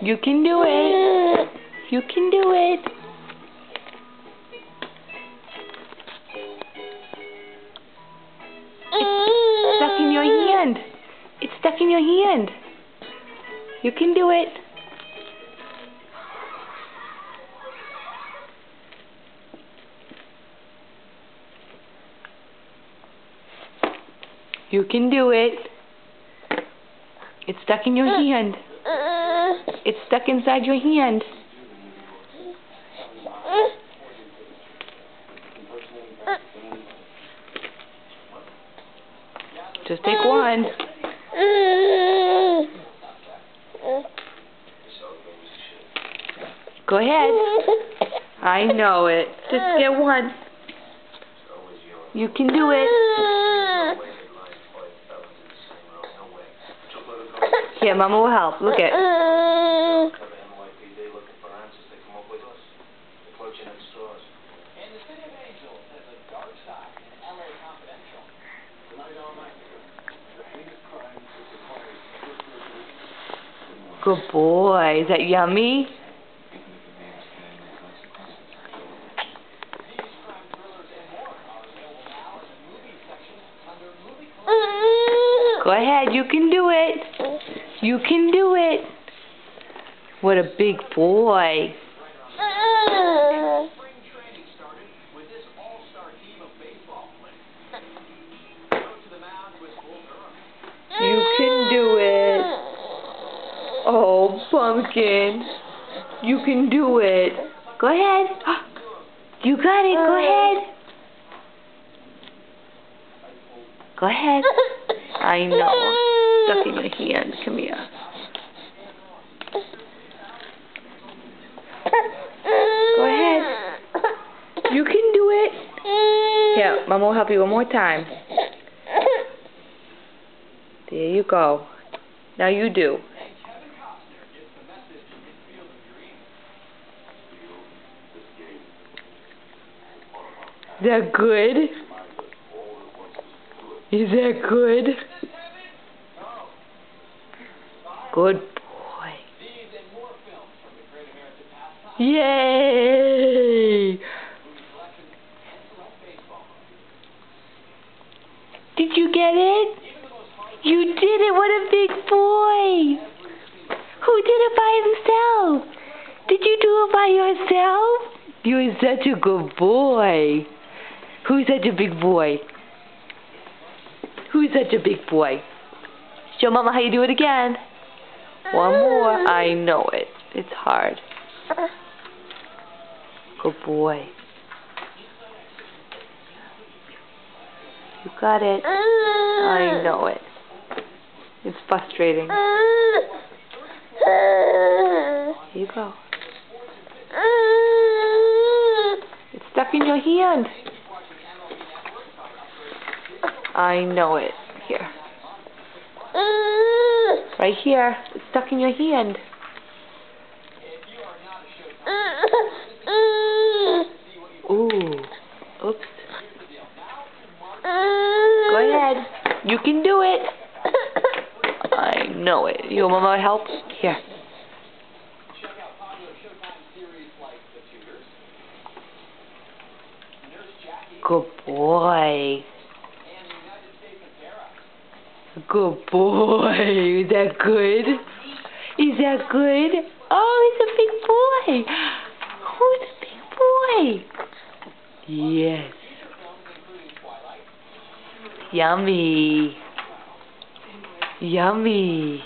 You can do it. You can do it. It's stuck in your hand. It's stuck in your hand. You can do it. You can do it. It's stuck in your hand. It's stuck inside your hand. Just take one. Go ahead. I know it. Just get one. You can do it. Here, Mama will help. Look it. Good boy. Is that yummy? Go ahead. You can do it. You can do it. What a big boy. You can do it. Oh, Pumpkin. You can do it. Go ahead. You got it. Go ahead. Go ahead. I know. Stuck in your hand. Come here. Go ahead. You can do it. Here, Mama will help you one more time. There you go. Now you do. Is that good? Is that good? Good boy. Yay! Did you get it? You did it! What a big boy! Who did it by himself? Did you do it by yourself? You're such a good boy. Who's such a big boy? Who's such a big boy? Show Mama how you do it again. One more. I know it. It's hard. Good boy. You got it. I know it. It's frustrating. Here you go. It's stuck in your hand. I know it. Here. Right here. It's stuck in your hand. Ooh. Oops. Go ahead. You can do it. I know it. You want Mama help? Here. Good boy. Good boy. Is that good? Is that good? Oh, he's a big boy. Who's a big boy? Yes. Yummy. Yummy.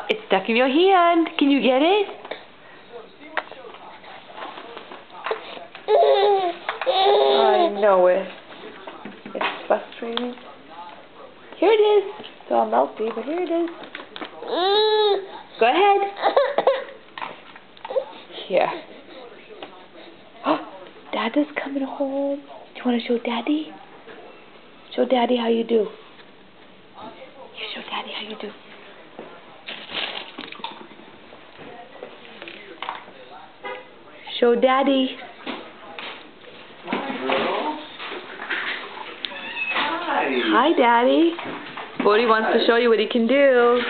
It's stuck in your hand. Can you get it? I know it. It's frustrating. Here it is. It's all melty, but here it is. Go ahead. Here. Dada's coming home. Do you want to show Daddy? Show Daddy how you do. Here, show Daddy how you do. Show Daddy. Hi. Hi, Daddy. Bodhi wants to show you what he can do.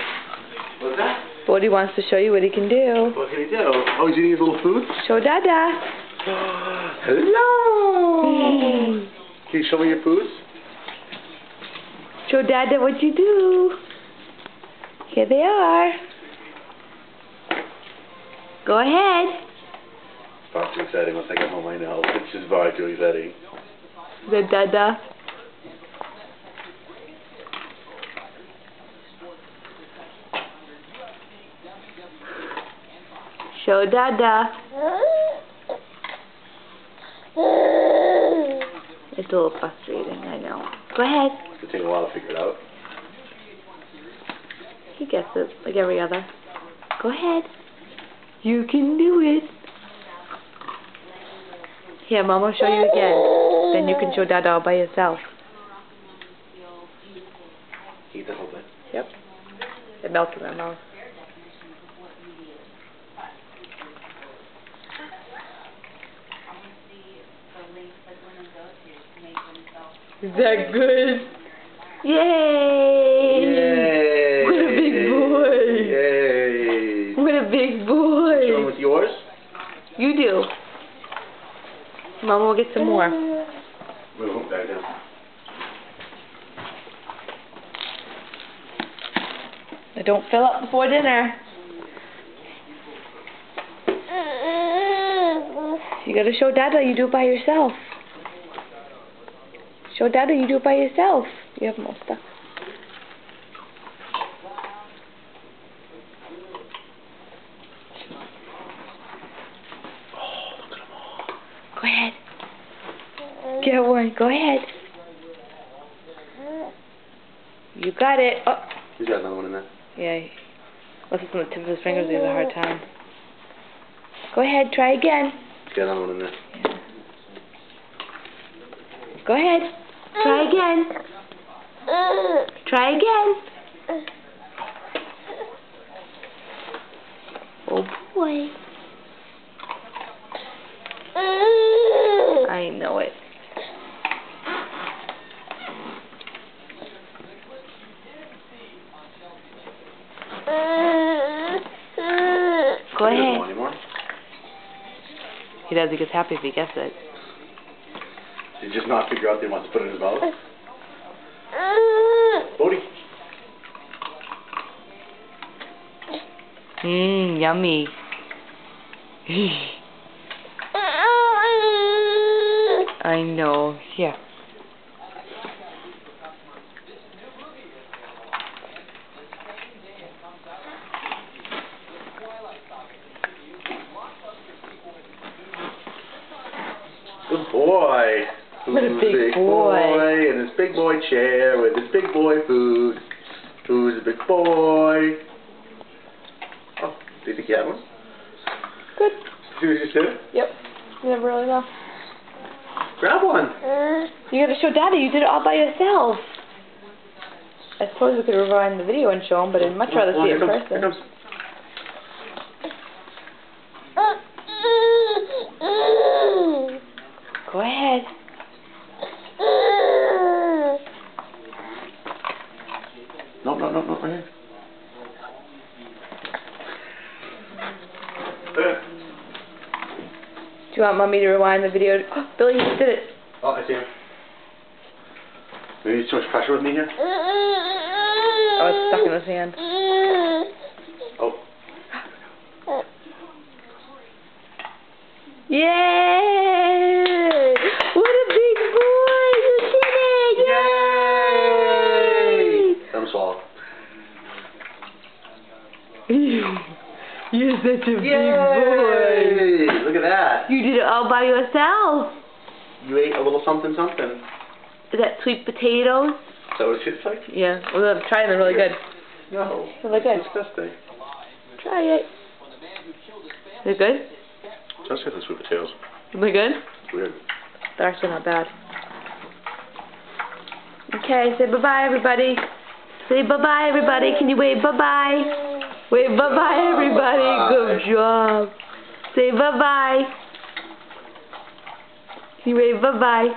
What's that? Bodhi wants to show you what he can do. What can he do? Oh, he's eating his little food? Show Dada. Hello! Can you show me your food? Show Dada what you do. Here they are. Go ahead. Far too exciting. Once I get home, I know. It's just far too exciting. The Dada. Show Dada. It's a little frustrating, I know. Go ahead. It'll take a while to figure it out. He gets it, like every other. Go ahead. You can do it. Here, Mom will show you again. Then you can show Dada all by yourself. Eat the whole thing. Yep. It melts in my mouth. Is that good? Yay! Yay! What a big boy! Yay! What a big boy! Show him with yours? You do. Mama will get some more. Move him back down. But don't fill up before dinner. You gotta show Dada you do it by yourself. Show Dada you do it by yourself. You have more stuff. Oh, look at them all. Go ahead. Get one. Go ahead. You got it. Oh. He's got another one in there. Yeah. Unless it's on the tip of his fingers, he has a hard time. Go ahead. Try again. He's got another one in there. Yeah. Go ahead. Try again. Try again. Oh boy. I know it. Go He doesn't ahead. want any more. He does. He gets happy if he gets it. Did he just not figure out that he wants to put it in his mouth? Bodhi. Yummy. I know. Yeah. Good boy. What a big boy. In his big boy chair with his big boy food. Who's a big boy? Oh, do you think you had one? Good. See what you said? Yep. You never really know. Grab one. You gotta show Daddy you did it all by yourself. I suppose we could rewind the video and show him, but I'd much rather see it in person. Here comes. Go ahead. No, right here. Do you want Mommy to rewind the video? Oh, Billy, you just did it. Oh, I see him. Maybe too much pressure with me here? Oh, it's stuck in his hand. Oh. Yay! What a big boy! You did it! Yay! Let him swallow. You're such a big boy. Look at that. You did it all by yourself. You ate a little something something. Is that sweet potatoes? Is that what it tastes like? Yeah. Well, I'm trying. They're really good. No. Really good. It's disgusting. Try it. They're good? Let's get the sweet potatoes. Are they good? It's weird. They're actually not bad. Okay, say bye-bye, everybody. Say bye-bye, everybody. Can you wave bye-bye? Wave bye-bye, everybody. Bye. Good job. Say bye-bye. Can you wave bye-bye?